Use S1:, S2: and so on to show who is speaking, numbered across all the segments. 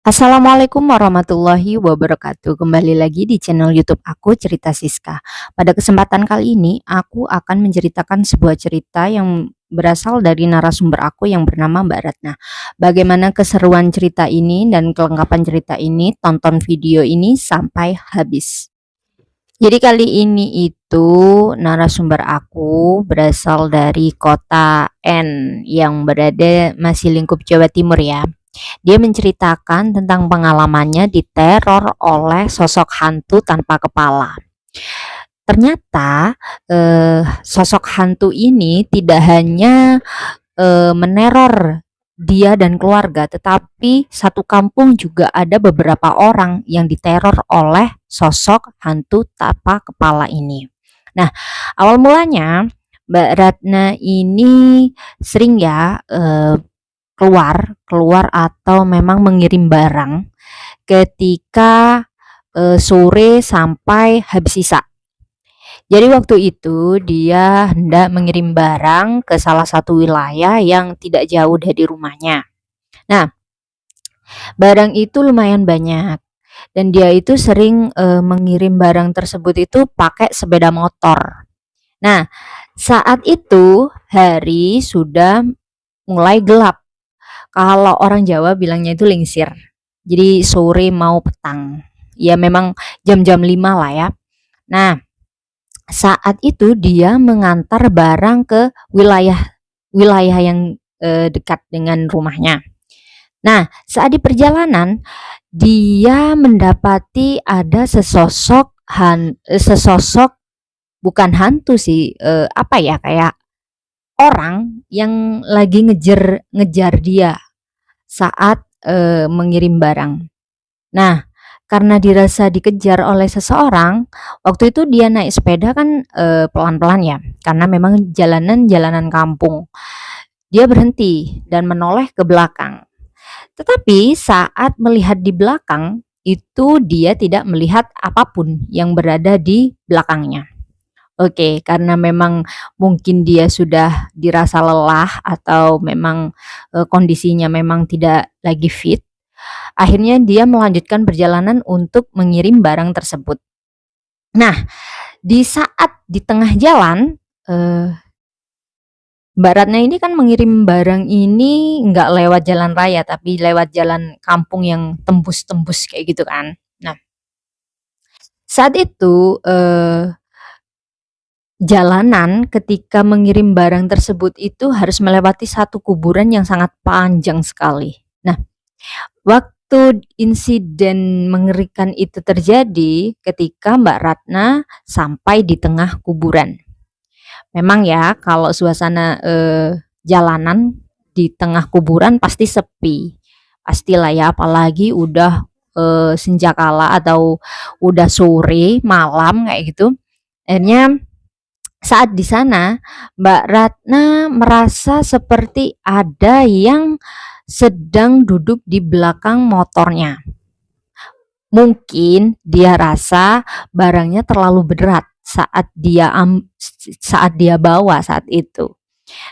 S1: Assalamualaikum warahmatullahi wabarakatuh. Kembali lagi di channel YouTube aku, Cerita Siska. Pada kesempatan kali ini, aku akan menceritakan sebuah cerita yang berasal dari narasumber aku yang bernama Mbak Ratna. Bagaimana keseruan cerita ini dan kelengkapan cerita ini, tonton video ini sampai habis. Jadi kali ini itu narasumber aku berasal dari kota N yang berada masih lingkup Jawa Timur ya. Dia menceritakan tentang pengalamannya diteror oleh sosok hantu tanpa kepala. Ternyata sosok hantu ini tidak hanya meneror dia dan keluarga, tetapi satu kampung juga ada beberapa orang yang diteror oleh sosok hantu tanpa kepala ini. Nah, awal mulanya Mbak Ratna ini sering ya keluar atau memang mengirim barang ketika sore sampai habis sisa. Jadi waktu itu dia hendak mengirim barang ke salah satu wilayah yang tidak jauh dari rumahnya. Nah, barang itu lumayan banyak dan dia itu sering mengirim barang tersebut itu pakai sepeda motor. Nah, saat itu hari sudah mulai gelap. Kalau orang Jawa bilangnya itu lingsir. Jadi sore mau petang. Ya memang jam-jam 5 lah ya. Nah, saat itu dia mengantar barang ke wilayah yang dekat dengan rumahnya. Nah, saat di perjalanan dia mendapati ada sesosok bukan hantu sih, apa ya, kayak orang yang lagi ngejar dia saat mengirim barang. Nah, karena dirasa dikejar oleh seseorang, waktu itu dia naik sepeda kan pelan-pelan ya, karena memang jalanan kampung. Dia berhenti dan menoleh ke belakang. Tetapi saat melihat di belakang, itu dia tidak melihat apapun yang berada di belakangnya. Oke, karena memang mungkin dia sudah dirasa lelah atau memang kondisinya memang tidak lagi fit, akhirnya dia melanjutkan perjalanan untuk mengirim barang tersebut. Nah, di saat di tengah jalan, Mbak Ratna ini kan mengirim barang ini nggak lewat jalan raya, tapi lewat jalan kampung yang tembus-tembus kayak gitu kan. Nah, saat itu jalanan ketika mengirim barang tersebut itu harus melewati satu kuburan yang sangat panjang sekali. Nah, waktu insiden mengerikan itu terjadi ketika Mbak Ratna sampai di tengah kuburan. Memang ya kalau suasana jalanan di tengah kuburan pasti sepi. Pastilah ya, apalagi udah senjakala atau udah sore, malam kayak gitu. Akhirnya saat di sana, Mbak Ratna merasa seperti ada yang sedang duduk di belakang motornya. Mungkin dia rasa barangnya terlalu berat saat dia bawa saat itu.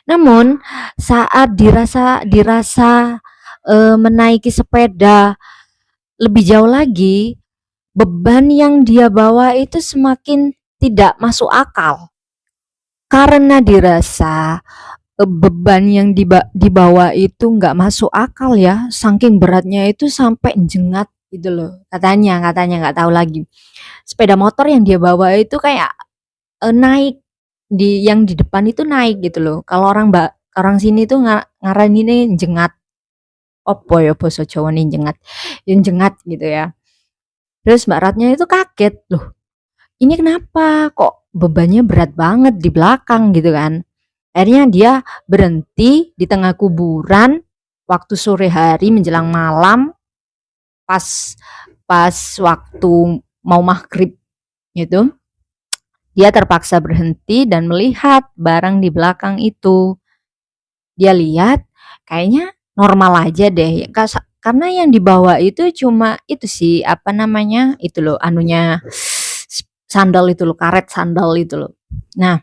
S1: Namun saat dirasa menaiki sepeda lebih jauh lagi, beban yang dia bawa itu semakin tidak masuk akal. Karena dirasa beban yang dibawa itu nggak masuk akal ya, saking beratnya itu sampai jengat gitu loh. Katanya nggak tahu lagi. Sepeda motor yang dia bawa itu kayak naik yang di depan itu naik gitu loh. Kalau orang sini tuh ngaraninnya jengat. Opo ya basa Jawane jengat. Yang jengat gitu ya. Terus Mbak Ratnya itu kaget, loh ini kenapa kok bebannya berat banget di belakang gitu kan. Akhirnya dia berhenti di tengah kuburan waktu sore hari menjelang malam, pas waktu mau maghrib gitu. Dia terpaksa berhenti dan melihat barang di belakang itu. Dia lihat kayaknya normal aja deh, karena yang dibawa itu cuma itu sih, apa namanya, itu loh anunya, sandal itu loh, karet sandal itu loh. Nah,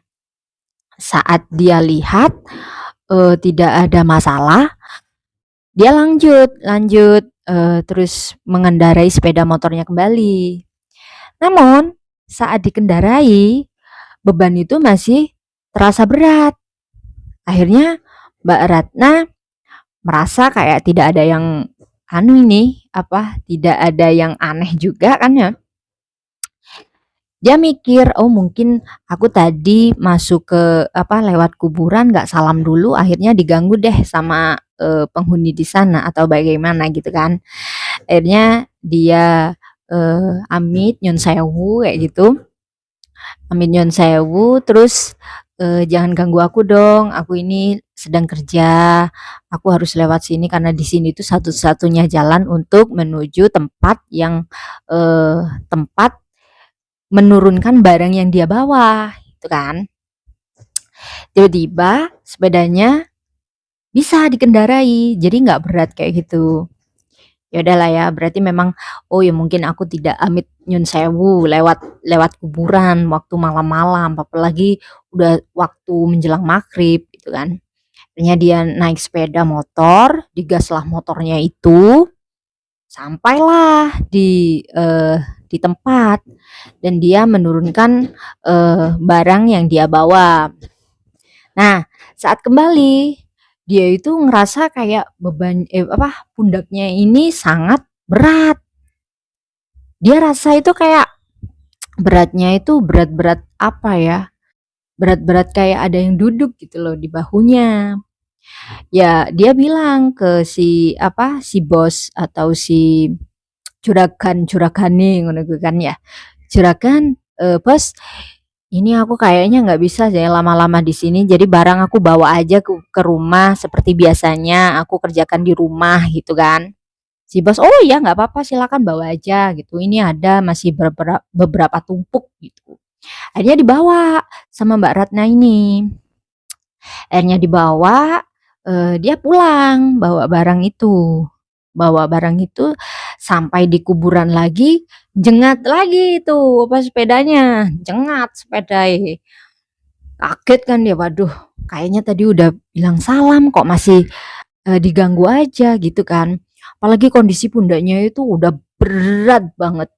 S1: saat dia lihat tidak ada masalah, dia lanjut terus mengendarai sepeda motornya kembali. Namun, saat dikendarai, beban itu masih terasa berat. Akhirnya Mbak Ratna merasa kayak tidak ada yang ini, tidak ada yang aneh juga kan ya. Dia mikir, oh mungkin aku tadi masuk ke lewat kuburan nggak salam dulu, akhirnya diganggu deh sama penghuni di sana atau bagaimana gitu kan. Akhirnya dia amit nyun sewu kayak gitu. Amit nyun sewu, terus jangan ganggu aku dong, aku ini sedang kerja, aku harus lewat sini karena di sini tuh satu-satunya jalan untuk menuju tempat yang tempat menurunkan barang yang dia bawa, itu kan. Tiba-tiba sepedanya bisa dikendarai, jadi nggak berat kayak gitu. Ya udahlah ya, berarti memang oh ya mungkin aku tidak amit nyun sewu lewat lewat kuburan waktu malam-malam, apalagi udah waktu menjelang maghrib gitu kan. Akhirnya dia naik sepeda motor, digaslah motornya itu, sampailah di tempat dan dia menurunkan barang yang dia bawa. Nah, saat kembali dia itu ngerasa kayak beban pundaknya ini sangat berat. Dia rasa itu kayak beratnya itu berat-berat apa ya? Berat-berat kayak ada yang duduk gitu loh di bahunya. Ya, dia bilang ke si bos atau si juragan ngono kan ya. Juragan, "Bos, ini aku kayaknya nggak bisa saya lama-lama di sini, jadi barang aku bawa aja ke rumah seperti biasanya aku kerjakan di rumah," gitu kan. Si bos, "Oh ya nggak apa-apa silakan bawa aja," gitu, "ini ada masih beberapa tumpuk," gitu. Akhirnya dibawa sama Mbak Ratna ini. Akhirnya dibawa, dia pulang bawa barang itu. Bawa barang itu sampai di kuburan lagi, jengat lagi itu sepedanya, jengat sepedanya. Kaget kan dia, waduh kayaknya tadi udah bilang salam kok masih diganggu aja gitu kan. Apalagi kondisi pundaknya itu udah berat banget.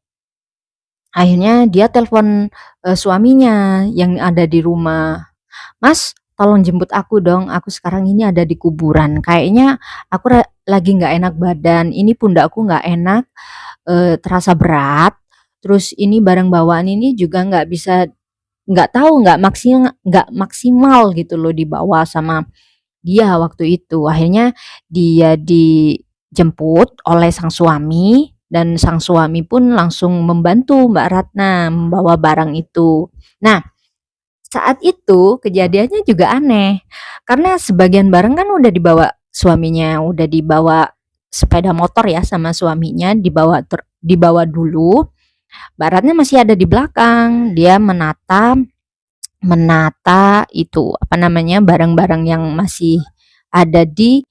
S1: Akhirnya dia telepon suaminya yang ada di rumah. "Mas, tolong jemput aku dong, aku sekarang ini ada di kuburan. Kayaknya aku lagi nggak enak badan, ini pundakku nggak enak, terasa berat. Terus ini barang bawaan ini juga nggak bisa, nggak tahu nggak maksimal gitu loh dibawa sama dia waktu itu." Akhirnya dia dijemput oleh sang suami dan sang suami pun langsung membantu Mbak Ratna membawa barang itu. Nah, saat itu kejadiannya juga aneh, karena sebagian barang kan udah dibawa suaminya, udah dibawa sepeda motor ya sama suaminya, dibawa dulu. Baratnya masih ada di belakang, dia menata menata itu apa namanya barang-barang yang masih ada di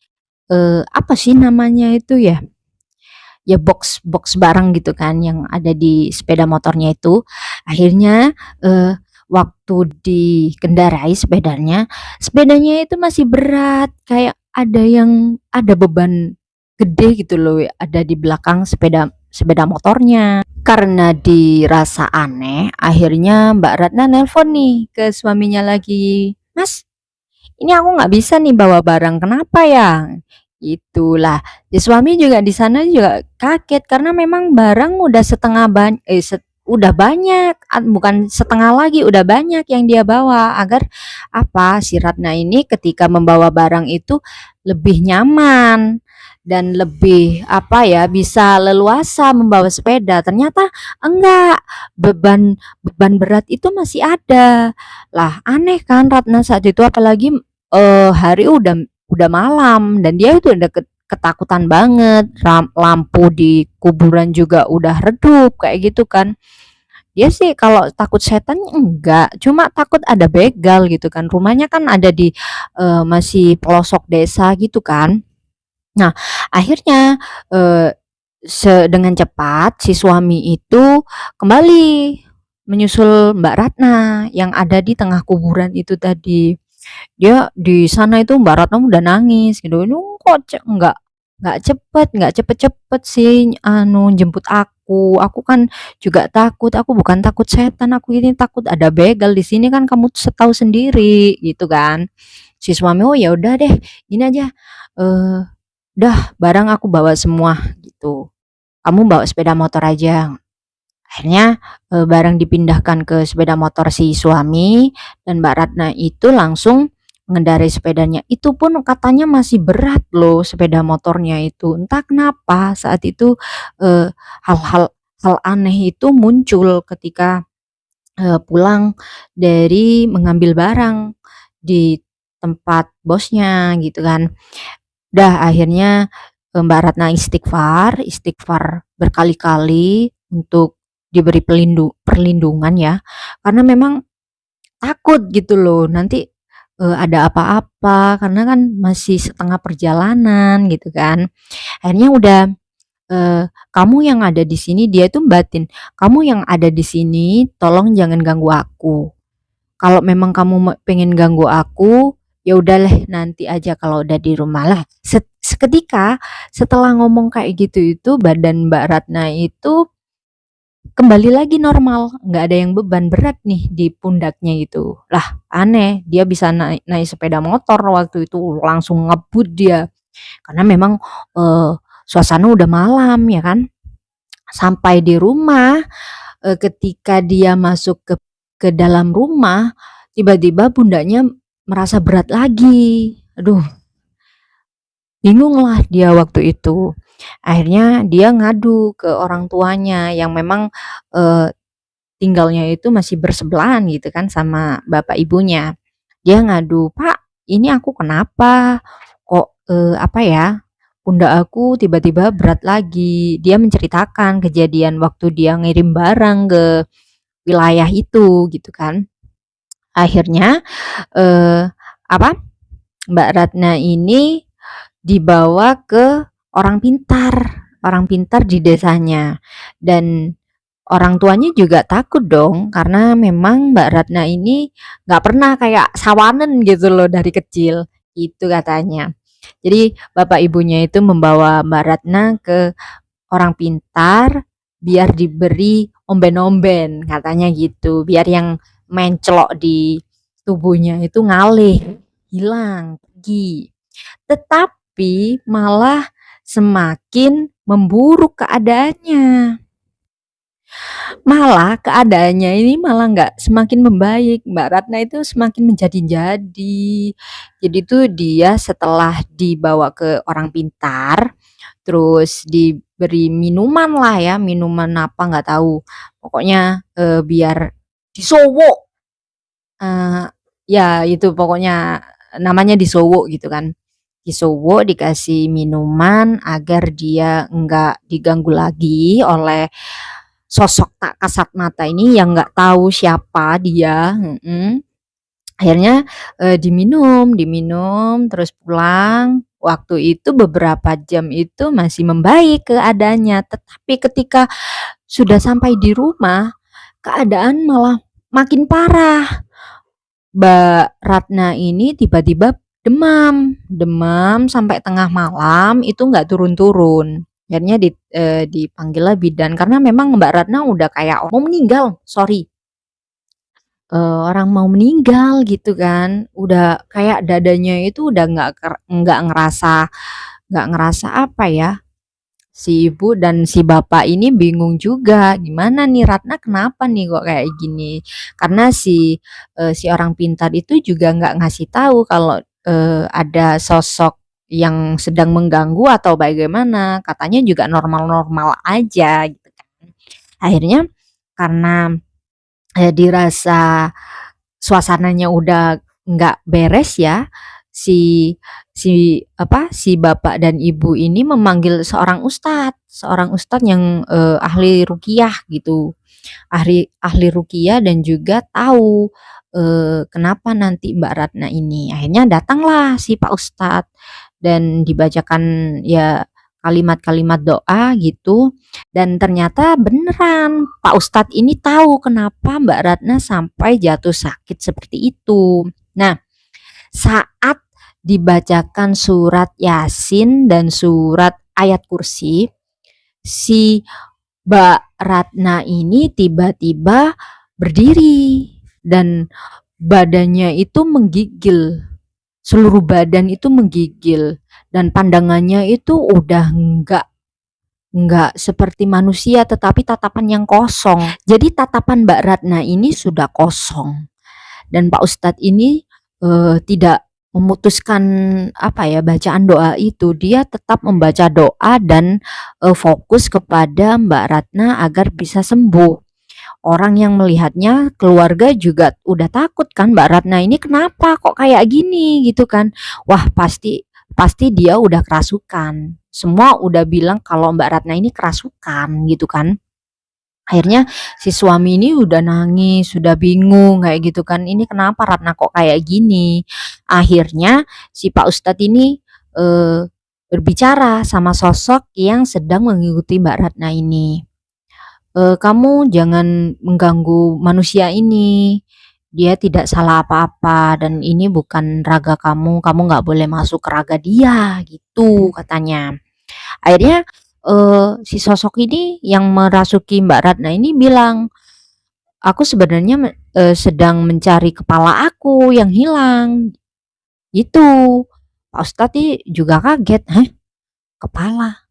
S1: apa sih namanya itu ya? Ya box-box barang gitu kan yang ada di sepeda motornya itu. Akhirnya waktu dikendarai sepedanya itu masih berat, kayak ada beban gede gitu loh ada di belakang sepeda sepeda motornya. Karena dirasa aneh, akhirnya Mbak Ratna nelpon nih ke suaminya lagi, "Mas, ini aku nggak bisa nih bawa barang, kenapa ya?" Itulah. Ya suami juga di sana juga kaget karena memang barang udah udah banyak, bukan setengah lagi, udah banyak yang dia bawa agar si Ratna ini ketika membawa barang itu lebih nyaman dan lebih bisa leluasa membawa sepeda. Ternyata enggak, beban beban berat itu masih ada. Lah aneh kan Ratna saat itu, apalagi hari udah malam dan dia itu udah ketakutan banget, lampu di kuburan juga udah redup kayak gitu kan. Dia sih kalau takut setan enggak, cuma takut ada begal gitu kan. Rumahnya kan ada di masih pelosok desa gitu kan. Nah, akhirnya dengan cepat si suami itu kembali menyusul Mbak Ratna yang ada di tengah kuburan itu tadi. Dia di sana itu Mbak Ratna udah nangis gitu, "Kok enggak nggak cepet-cepet sih jemput aku kan juga takut, aku bukan takut setan, aku ini takut ada begal di sini kan kamu tahu sendiri gitu kan. Si suami, "Oh ya udah deh, ini aja, eee, udah barang aku bawa semua," gitu. "Kamu bawa sepeda motor aja." Akhirnya, barang dipindahkan ke sepeda motor si suami dan Mbak Ratna itu langsung mengendarai sepedanya. Itu pun katanya masih berat loh sepeda motornya itu. Entah kenapa saat itu, eee, hal-hal hal aneh itu muncul ketika, pulang dari mengambil barang di tempat bosnya gitu kan. Dah akhirnya, Mbak Ratna istighfar istighfar berkali-kali untuk diberi perlindungan ya, karena memang takut gitu loh nanti, ada apa-apa karena kan masih setengah perjalanan gitu kan. Akhirnya udah, "Kamu yang ada di sini," dia itu batin, "kamu yang ada di sini tolong jangan ganggu aku. Kalau memang kamu pengen ganggu aku, ya udahlah nanti aja kalau udah di rumah lah." Seketika setelah ngomong kayak gitu itu badan Mbak Ratna itu kembali lagi normal, nggak ada yang beban berat nih di pundaknya itu. Lah aneh, dia bisa naik naik sepeda motor waktu itu langsung ngebut dia. Karena memang, eee, suasana udah malam ya kan. Sampai di rumah, ketika dia masuk ke dalam rumah, tiba-tiba pundaknya merasa berat lagi. Aduh, bingunglah dia waktu itu. Akhirnya dia ngadu ke orang tuanya yang memang, eee, tinggalnya itu masih bersebelahan gitu kan sama bapak ibunya. Dia ngadu, "Pak, ini aku kenapa? Kok, apa ya, pundak aku tiba-tiba berat lagi." Dia menceritakan kejadian waktu dia ngirim barang ke wilayah itu gitu kan. Akhirnya, eee, apa, Mbak Ratna ini dibawa ke orang pintar di desanya dan orang tuanya juga takut dong karena memang Mbak Ratna ini nggak pernah kayak sawanen gitu loh dari kecil, itu katanya. Jadi bapak ibunya itu membawa Mbak Ratna ke orang pintar biar diberi omben-omben katanya gitu, biar yang mencelok di tubuhnya itu ngalih, hilang, pergi. Tetapi malah semakin memburuk keadaannya. Malah keadaannya ini malah nggak semakin membaik, Mbak Ratna itu semakin menjadi-jadi. Jadi tuh dia setelah dibawa ke orang pintar, terus diberi minuman lah ya, minuman apa nggak tahu. Pokoknya, biar disowo, eee, ya itu pokoknya namanya disowo gitu kan. Disowo, dikasih minuman agar dia enggak diganggu lagi oleh sosok tak kasat mata ini yang nggak tahu siapa dia, akhirnya, diminum diminum terus pulang. Waktu itu beberapa jam itu masih membaik keadaannya, tetapi ketika sudah sampai di rumah, keadaan malah makin parah. Mbak Ratna ini tiba-tiba demam, demam sampai tengah malam itu nggak turun-turun. Akhirnya dipanggillah bidan karena memang Mbak Ratna udah kayak mau meninggal, sorry, orang mau meninggal gitu kan. Udah kayak dadanya itu udah nggak ngerasa apa ya, si ibu dan si bapak ini bingung juga, "Gimana nih Ratna kenapa nih kok kayak gini?" Karena si orang pintar itu juga nggak ngasih tahu kalau, ada sosok yang sedang mengganggu atau bagaimana, katanya juga normal-normal aja gitu kan. Akhirnya karena, dirasa suasananya udah nggak beres ya, si si bapak dan ibu ini memanggil seorang ustad yang, ahli ruqyah gitu. Ahli ahli ruqyah dan juga tahu, kenapa nanti Mbak Ratna ini. Akhirnya datanglah si Pak Ustad dan dibacakan ya kalimat-kalimat doa gitu dan ternyata beneran Pak Ustadz ini tahu kenapa Mbak Ratna sampai jatuh sakit seperti itu. Nah, saat dibacakan surat Yasin dan surat ayat kursi, si Mbak Ratna ini tiba-tiba berdiri dan badannya itu menggigil, seluruh badan itu menggigil, dan pandangannya itu udah enggak seperti manusia, tetapi tatapan yang kosong. Jadi tatapan Mbak Ratna ini sudah kosong. Dan Pak Ustadz ini tidak memutuskan apa ya, bacaan doa itu. Dia tetap membaca doa dan fokus kepada Mbak Ratna agar bisa sembuh. Orang yang melihatnya, keluarga juga udah takut kan, Mbak Ratna ini kenapa kok kayak gini gitu kan. Wah, pasti pasti dia udah kerasukan. Semua udah bilang kalau Mbak Ratna ini kerasukan gitu kan. Akhirnya si suami ini udah nangis, sudah bingung kayak gitu kan. Ini kenapa Ratna kok kayak gini? Akhirnya si Pak Ustadz ini berbicara sama sosok yang sedang mengikuti Mbak Ratna ini. Kamu jangan mengganggu manusia ini. Dia tidak salah apa-apa dan ini bukan raga kamu. Kamu nggak boleh masuk ke raga dia, gitu katanya. Akhirnya si sosok ini yang merasuki Mbak Ratna ini bilang, aku sebenarnya sedang mencari kepala aku yang hilang. Itu Pak Ustadz juga kaget, heh, kepala.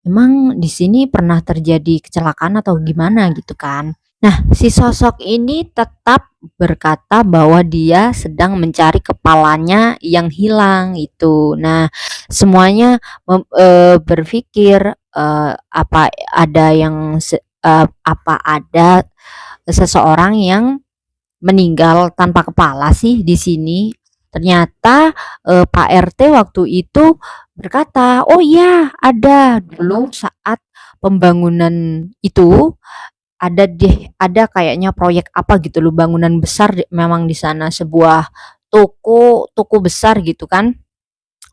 S1: Emang di sini pernah terjadi kecelakaan atau gimana gitu kan? Nah, si sosok ini tetap berkata bahwa dia sedang mencari kepalanya yang hilang itu. Nah, semuanya berpikir apa ada yang apa ada seseorang yang meninggal tanpa kepala sih di sini. Ternyata Pak RT waktu itu berkata, "Oh iya, ada dulu saat pembangunan itu ada kayaknya proyek apa gitu loh, bangunan besar memang di sana, sebuah toko besar gitu kan.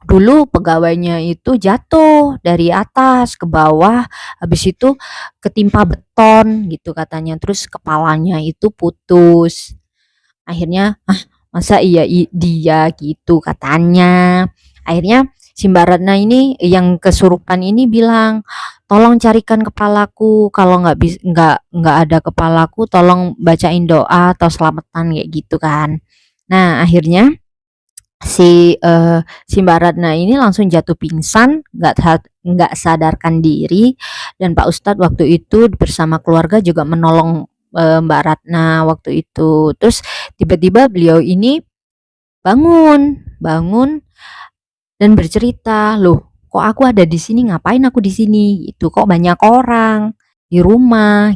S1: Dulu pegawainya itu jatuh dari atas ke bawah, habis itu ketimpa beton gitu katanya, terus kepalanya itu putus. Akhirnya, "Ah, masa iya dia?" gitu katanya. Akhirnya si Mbak Ratna ini yang kesurupan ini bilang, "Tolong carikan kepalaku, kalau nggak ada kepalaku tolong bacain doa atau selamatan," kayak gitu kan. Nah, akhirnya si Mbak Ratna ini langsung jatuh pingsan, nggak sadarkan diri, dan Pak Ustadz waktu itu bersama keluarga juga menolong Mbak Ratna waktu itu. Terus tiba-tiba beliau ini bangun, bangun dan bercerita, "Loh, kok aku ada di sini? Ngapain aku di sini?" Gitu. "Kok banyak orang di rumah?"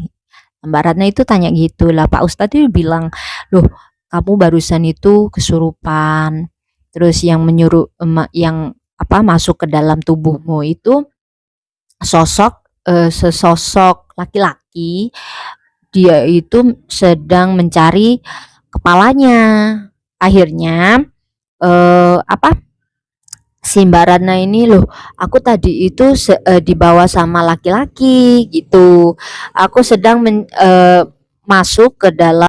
S1: Mbak Ratna itu tanya gitu. Lah Pak Ustadz itu bilang, "Loh, kamu barusan itu kesurupan. Terus yang menyuruh yang apa masuk ke dalam tubuhmu itu sesosok laki-laki. Dia itu sedang mencari kepalanya." Akhirnya apa si Mbak Ratna ini, "Loh, aku tadi itu dibawa sama laki-laki gitu. Aku sedang masuk ke dalam."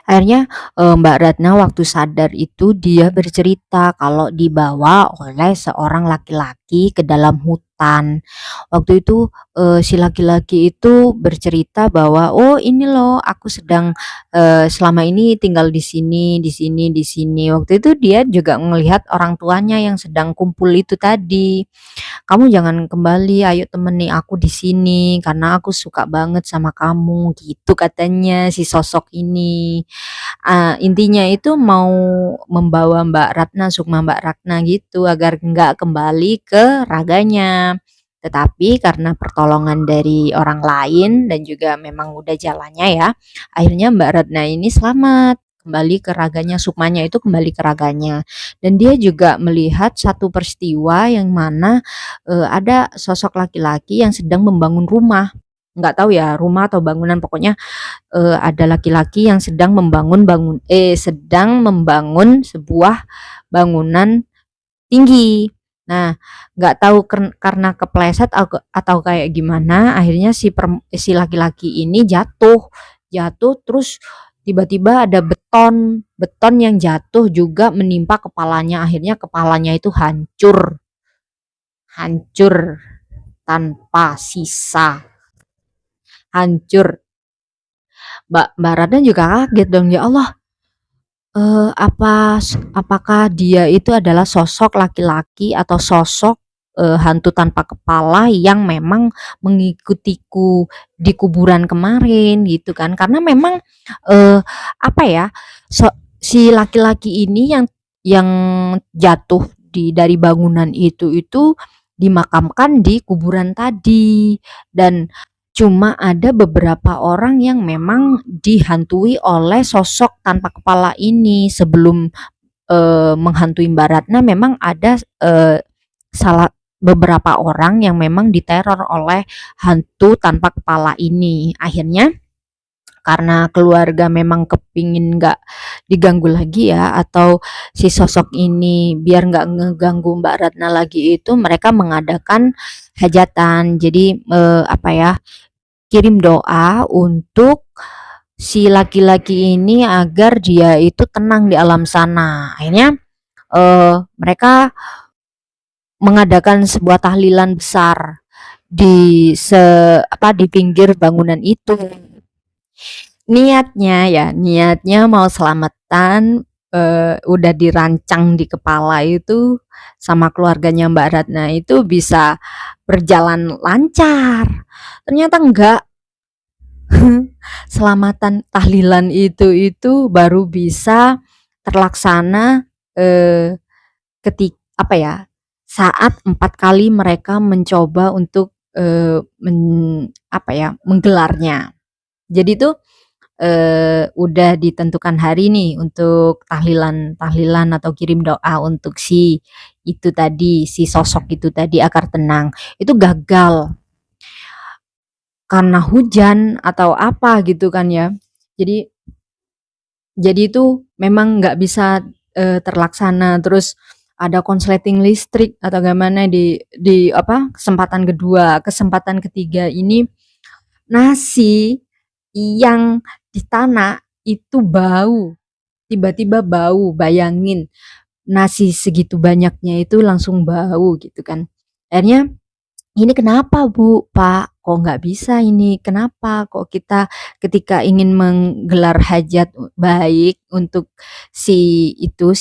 S1: Akhirnya Mbak Ratna waktu sadar itu dia bercerita kalau dibawa oleh seorang laki-laki ke dalam hutan. Waktu itu si laki-laki itu bercerita bahwa, "Oh ini loh aku sedang selama ini tinggal di sini, di sini, di sini." Waktu itu dia juga melihat orang tuanya yang sedang kumpul itu tadi. "Kamu jangan kembali, ayo temani aku di sini karena aku suka banget sama kamu," gitu katanya si sosok ini. Intinya itu mau membawa Mbak Ratna, sukma Mbak Ratna gitu agar nggak kembali ke raganya. Tetapi karena pertolongan dari orang lain dan juga memang udah jalannya ya, akhirnya Mbak Ratna ini selamat kembali ke raganya, sukmanya itu kembali ke raganya. Dan dia juga melihat satu peristiwa yang mana ada sosok laki-laki yang sedang membangun rumah. Nggak tahu ya rumah atau bangunan, pokoknya ada laki-laki yang sedang membangun sebuah bangunan tinggi. Nah, nggak tahu karena kepleset atau kayak gimana, akhirnya si laki-laki ini jatuh, jatuh terus tiba-tiba ada beton, beton yang jatuh juga menimpa kepalanya. Akhirnya kepalanya itu hancur, hancur tanpa sisa, hancur. Mbak Radna juga kaget dong, ya Allah, apakah dia itu adalah sosok laki-laki atau sosok hantu tanpa kepala yang memang mengikutiku di kuburan kemarin gitu kan? Karena memang apa ya, si laki-laki ini yang jatuh dari bangunan itu dimakamkan di kuburan tadi, dan cuma ada beberapa orang yang memang dihantui oleh sosok tanpa kepala ini. Sebelum menghantui Mbak Ratna, memang ada salah beberapa orang yang memang diteror oleh hantu tanpa kepala ini. Akhirnya karena keluarga memang kepingin nggak diganggu lagi ya, atau si sosok ini biar nggak ngeganggu Mbak Ratna lagi, itu mereka mengadakan hajatan. Jadi apa ya, kirim doa untuk si laki-laki ini agar dia itu tenang di alam sana. Akhirnya mereka mengadakan sebuah tahlilan besar di pinggir bangunan itu. Niatnya mau selamatan, udah dirancang di kepala itu sama keluarganya Mbak Ratna itu bisa berjalan lancar. Ternyata enggak. Selamatan tahlilan itu baru bisa terlaksana apa ya, saat 4 kali mereka mencoba untuk apa ya, menggelarnya. Jadi tuh udah ditentukan hari nih untuk tahlilan atau kirim doa untuk si itu tadi, si sosok itu tadi agar tenang. Itu gagal karena hujan atau apa gitu kan ya. Jadi itu memang nggak bisa terlaksana. Terus ada konsleting listrik atau gimana di apa, kesempatan ketiga ini nasi yang di tanah itu bau, tiba-tiba bau. Bayangin, nasi segitu banyaknya itu langsung bau gitu kan. Akhirnya, "Ini kenapa Bu, Pak? Kok nggak bisa ini? Kenapa kok kita ketika ingin menggelar hajat baik untuk si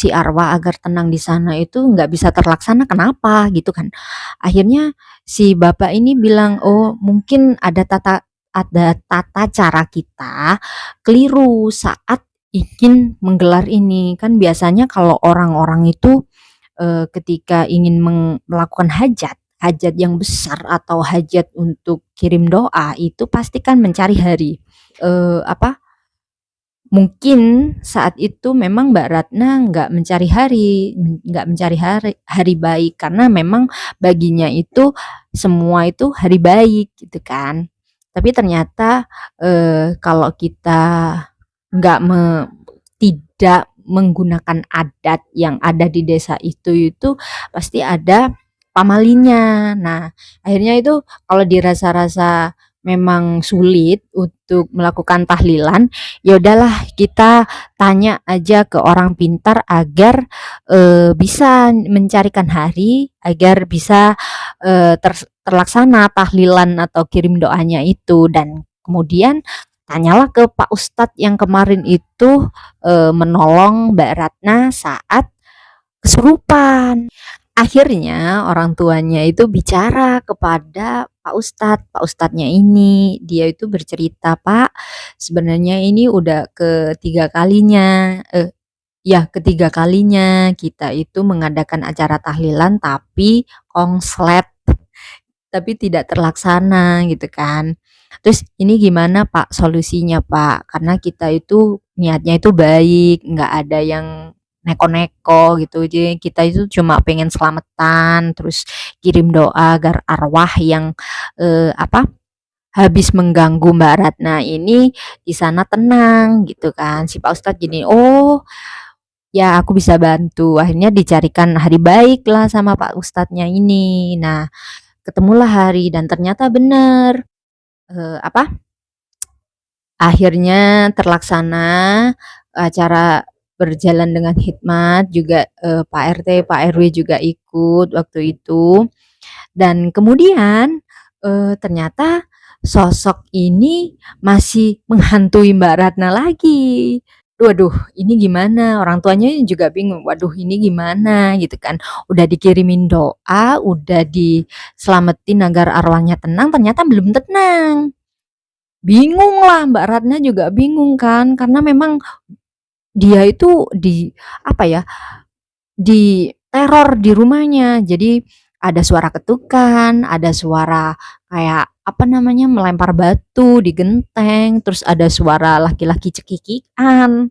S1: arwah agar tenang di sana itu nggak bisa terlaksana, kenapa?" Gitu kan. Akhirnya si bapak ini bilang, "Oh, mungkin ada tata cara kita keliru saat ingin menggelar ini." Kan biasanya kalau orang-orang itu ketika ingin melakukan hajat yang besar atau hajat untuk kirim doa, itu pasti kan mencari hari. Apa, mungkin saat itu memang Mbak Ratna nggak mencari hari baik, karena memang baginya itu semua itu hari baik gitu kan. Tapi ternyata kalau kita nggak tidak menggunakan adat yang ada di desa itu pasti ada pamalinya. Nah, akhirnya itu kalau dirasa-rasa memang sulit untuk melakukan tahlilan, ya udahlah kita tanya aja ke orang pintar agar bisa mencarikan hari agar bisa terlaksana tahlilan atau kirim doanya itu. Dan kemudian tanyalah ke Pak Ustadz yang kemarin itu menolong Mbak Ratna saat kesurupan. Akhirnya orang tuanya itu bicara kepada Pak Ustadz. Pak Ustadznya ini dia itu bercerita, "Pak, sebenarnya ini udah ketiga kalinya, ya ketiga kalinya kita itu mengadakan acara tahlilan tapi konslet, tapi tidak terlaksana," gitu kan. "Terus ini gimana Pak solusinya Pak? Karena kita itu niatnya itu baik, nggak ada yang neko-neko gitu. Jadi kita itu cuma pengen selamatan, terus kirim doa agar arwah yang apa, habis mengganggu Mbak Ratna ini di sana tenang," gitu kan. Si Pak Ustadz gini, "Oh, ya aku bisa bantu." Akhirnya dicarikan hari baik lah sama Pak Ustadznya ini. Nah, ketemulah hari dan ternyata benar apa, Akhirnya terlaksana, acara berjalan dengan hikmat juga, Pak RT, Pak RW juga ikut waktu itu. Dan kemudian, ternyata sosok ini masih menghantui Mbak Ratna lagi. Waduh, ini gimana? Orang tuanya juga bingung, "Waduh, ini gimana?" Gitu kan. Udah dikirimin doa, udah diselamatin agar arwahnya tenang, ternyata belum tenang. Bingung lah, Mbak Ratna juga bingung kan, karena memang dia itu apa ya, diteror di rumahnya. Jadi ada suara ketukan, ada suara kayak apa namanya, melempar batu di genteng, terus ada suara laki-laki cekikikan,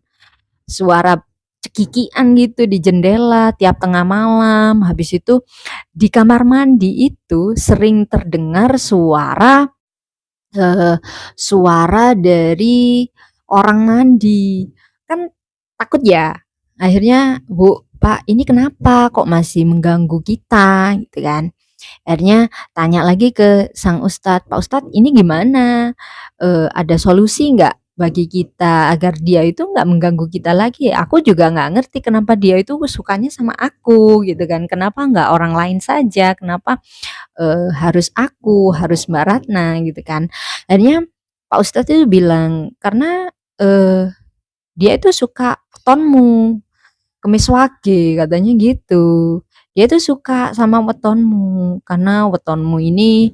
S1: suara cekikian gitu di jendela tiap tengah malam. Habis itu di kamar mandi itu sering terdengar Eee, suara dari orang mandi. Kan takut ya, akhirnya, "Bu, Pak, ini kenapa kok masih mengganggu kita?" Gitu kan. Akhirnya tanya lagi ke sang ustadz, "Pak ustadz, ini gimana? Ada solusi nggak bagi kita agar dia itu nggak mengganggu kita lagi? Aku juga nggak ngerti kenapa dia itu sukanya sama aku," gitu kan. "Kenapa nggak orang lain saja? Kenapa harus aku, harus Mbak Ratna gitu kan. Akhirnya Pak Ustadz itu bilang, "Karena, eee, dia itu suka wetonmu, kemis wage," katanya gitu. "Dia itu suka sama wetonmu, karena wetonmu ini,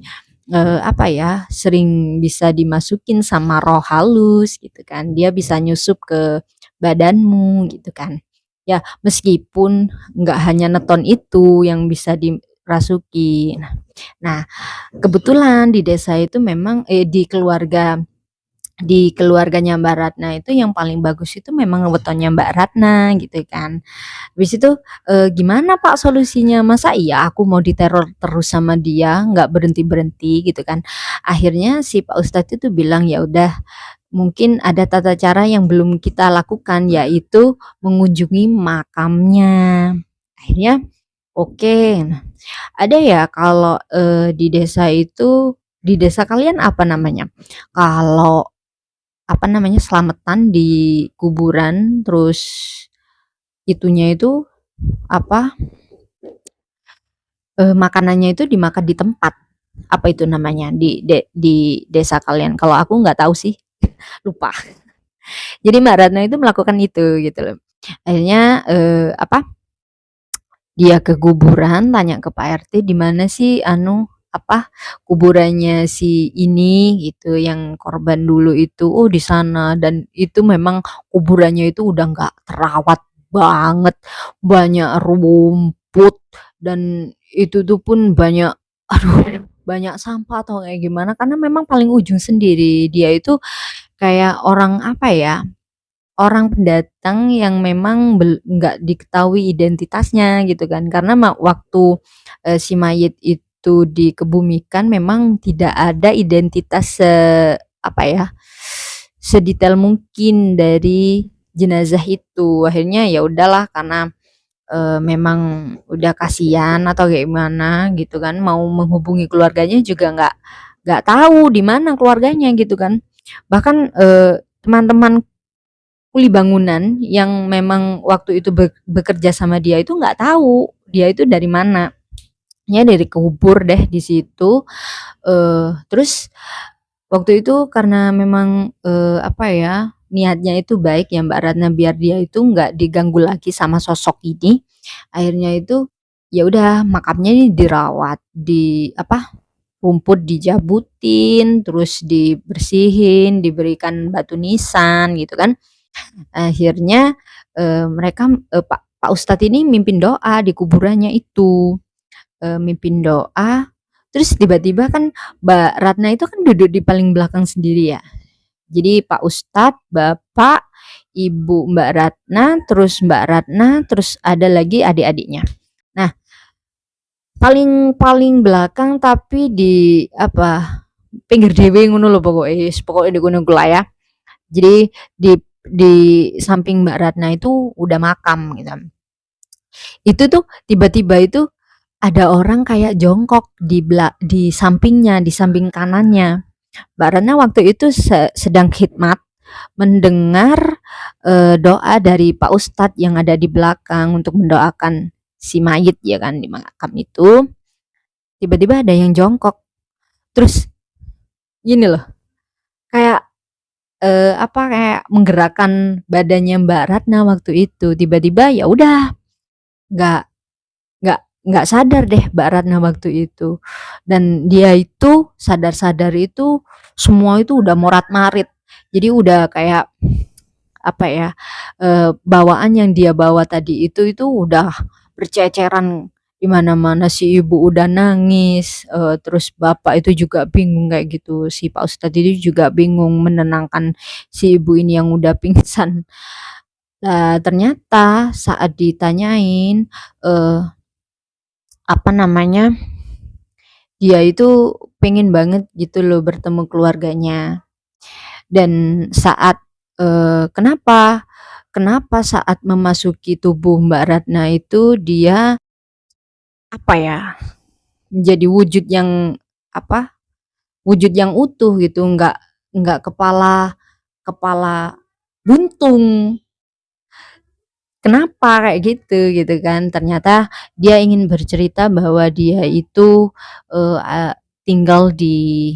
S1: apa ya, sering bisa dimasukin sama roh halus," gitu kan. "Dia bisa nyusup ke badanmu," gitu kan. Ya meskipun nggak hanya neton itu yang bisa dirasuki. Nah, kebetulan di desa itu memang di keluarganya Mbak Ratna itu yang paling bagus itu memang wetonnya Mbak Ratna gitu kan. Habis itu, "Gimana Pak solusinya? Masa iya aku mau diteror terus sama dia, nggak berhenti-berhenti?" Gitu kan. Akhirnya si Pak Ustadz itu bilang, "Ya udah, mungkin ada tata cara yang belum kita lakukan, yaitu mengunjungi makamnya." Akhirnya oke. Nah, ada ya kalau, di desa kalian apa namanya? Kalau, apa namanya, selamatan di kuburan, terus itunya itu, apa, makanannya itu dimakan di tempat, apa itu namanya di desa kalian? Kalau aku nggak tahu sih, lupa. Jadi Mbak Ratna itu melakukan itu, gitu loh. Akhirnya, apa, dia ke kuburan tanya ke Pak RT, "Di mana sih anu, apa, kuburannya si ini?" Gitu, "yang korban dulu itu." "Oh, di sana." Dan itu memang kuburannya itu udah nggak terawat banget, banyak rumput dan itu tuh pun banyak aduh, banyak sampah atau kayak gimana, karena memang paling ujung sendiri. Dia itu kayak orang, apa ya, orang pendatang yang memang nggak diketahui identitasnya gitu kan, karena waktu, si mayit itu dikebumikan memang tidak ada identitas apa ya, sedetail mungkin dari jenazah itu. Akhirnya ya udahlah karena, memang udah kasihan atau kayak gimana gitu kan, mau menghubungi keluarganya juga nggak tahu di mana keluarganya gitu kan. Bahkan, teman-teman kuli bangunan yang memang waktu itu bekerja sama dia itu nggak tahu dia itu dari mana. Ya dari kubur deh di situ, terus waktu itu karena memang, apa ya, niatnya itu baik ya Mbak Ratna biar dia itu nggak diganggu lagi sama sosok ini, akhirnya itu ya udah makamnya ini dirawat, apa, rumput dijabutin, terus dibersihin, diberikan batu nisan gitu kan. Akhirnya, Pak Ustadz ini mimpin doa di kuburannya itu, mimpin doa, terus tiba-tiba kan Mbak Ratna itu kan duduk di paling belakang sendiri ya. Jadi Pak Ustadz, Bapak, Ibu Mbak Ratna, terus Mbak Ratna, terus ada lagi adik-adiknya. Nah, paling paling belakang tapi di apa, pinggir dhewe ngono lho pokoke, pokoke di kono ku lah ya. Jadi di samping Mbak Ratna itu udah makam gitu. Itu tuh tiba-tiba itu ada orang kayak jongkok di sampingnya, di samping kanannya. Mbak Ratna waktu itu sedang khidmat, mendengar doa dari Pak Ustadz yang ada di belakang untuk mendoakan si mayit ya kan di makam itu. Tiba-tiba ada yang jongkok. Terus gini loh, kayak kayak menggerakkan badannya Mbak Ratna waktu itu. Tiba-tiba ya udah nggak nggak sadar deh Mbak Ratna waktu itu. Dan dia itu sadar-sadar itu semua itu udah morat-marit. Jadi udah kayak apa ya, bawaan yang dia bawa tadi itu udah berceceran di mana-mana. Si ibu udah nangis, terus bapak itu juga bingung kayak gitu. Si Pak Ustadz itu juga bingung menenangkan si ibu ini yang udah pingsan. Nah, ternyata saat ditanyain, eh, apa namanya, dia itu pengen banget gitu loh bertemu keluarganya. Dan saat kenapa kenapa saat memasuki tubuh Mbak Ratna itu dia apa ya, menjadi wujud yang apa, wujud yang utuh gitu, nggak kepala kepala buntung. Kenapa kayak gitu kan. Ternyata dia ingin bercerita bahwa dia itu, tinggal di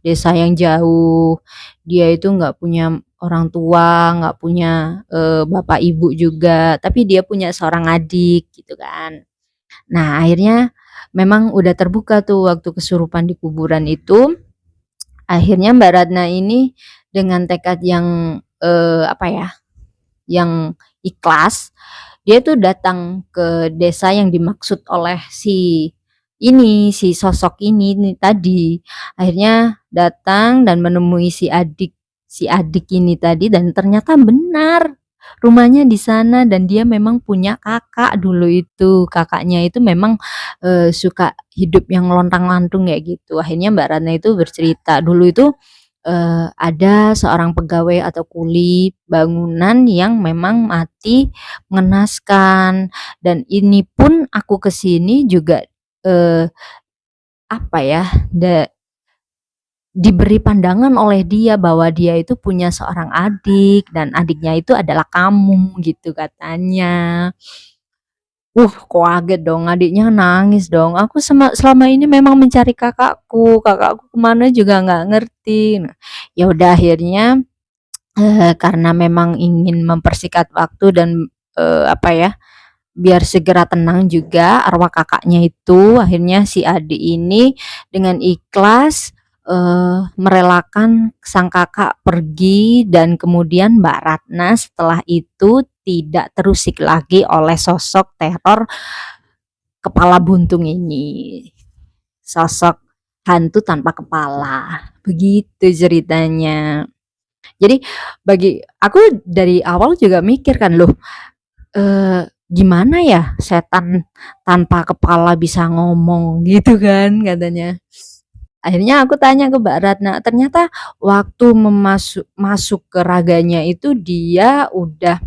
S1: desa yang jauh. Dia itu nggak punya orang tua, nggak punya, bapak ibu juga, tapi dia punya seorang adik gitu kan. Nah, akhirnya memang udah terbuka tuh waktu kesurupan di kuburan itu. Akhirnya Mbak Ratna ini dengan tekad yang, yang ikhlas, dia tuh datang ke desa yang dimaksud oleh si sosok ini nih tadi. Akhirnya datang dan menemui si adik ini tadi dan ternyata benar rumahnya di sana dan dia memang punya kakak dulu itu. Kakaknya itu memang suka hidup yang lontang-lantung kayak gitu. Akhirnya Mbak Ratna itu bercerita dulu itu ada seorang pegawai atau kuli bangunan yang memang mati mengenaskan dan ini pun aku kesini juga eh, apa ya diberi pandangan oleh dia bahwa dia itu punya seorang adik dan adiknya itu adalah kamu gitu katanya. Kaget dong, adiknya nangis dong. Aku selama ini memang mencari kakakku kemana juga nggak ngerti. Nah, ya udah akhirnya karena memang ingin mempersingkat waktu dan biar segera tenang juga arwah kakaknya itu, akhirnya si adik ini dengan ikhlas merelakan sang kakak pergi dan kemudian Mbak Ratna setelah itu tidak terusik lagi oleh sosok teror kepala buntung ini. Sosok hantu tanpa kepala. Begitu ceritanya. Jadi bagi aku dari awal juga mikir kan loh, gimana ya setan tanpa kepala bisa ngomong gitu kan katanya. Akhirnya aku tanya ke Mbak Ratna, ternyata waktu masuk ke raganya itu dia udah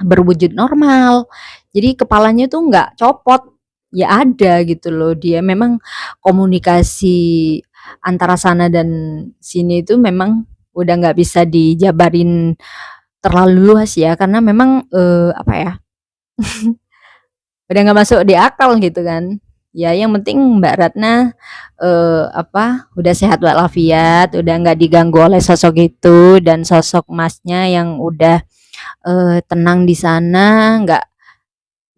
S1: berwujud normal. Jadi kepalanya tuh nggak copot, ya ada gitu loh. Dia memang komunikasi antara sana dan sini itu memang udah nggak bisa dijabarin terlalu luas ya, karena memang udah nggak masuk di akal gitu kan. Ya yang penting Mbak Ratna udah sehat walafiat, udah nggak diganggu oleh sosok itu dan sosok Masnya yang udah tenang di sana, nggak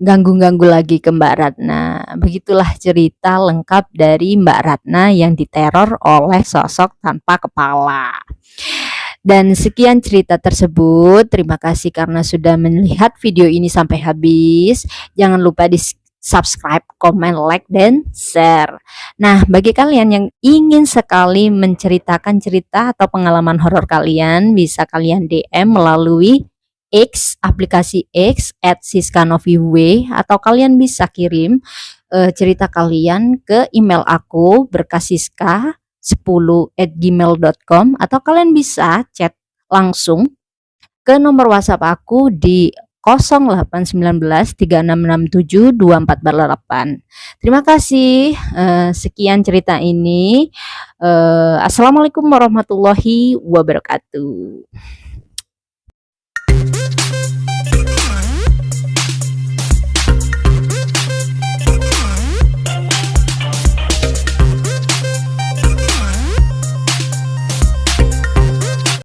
S1: ganggu-ganggu lagi ke Mbak Ratna. Begitulah cerita lengkap dari Mbak Ratna yang diteror oleh sosok tanpa kepala. Dan sekian cerita tersebut. Terima kasih karena sudah melihat video ini sampai habis. Jangan lupa di subscribe, komen, like, dan share. Nah, bagi kalian yang ingin sekali menceritakan cerita atau pengalaman horor kalian, bisa kalian DM melalui aplikasi X @siskanoviw, atau kalian bisa kirim cerita kalian ke email aku berkasiska10@gmail.com, atau kalian bisa chat langsung ke nomor WhatsApp aku di 0819 3667 2448. Terima kasih. Sekian cerita ini. Assalamualaikum warahmatullahi wabarakatuh.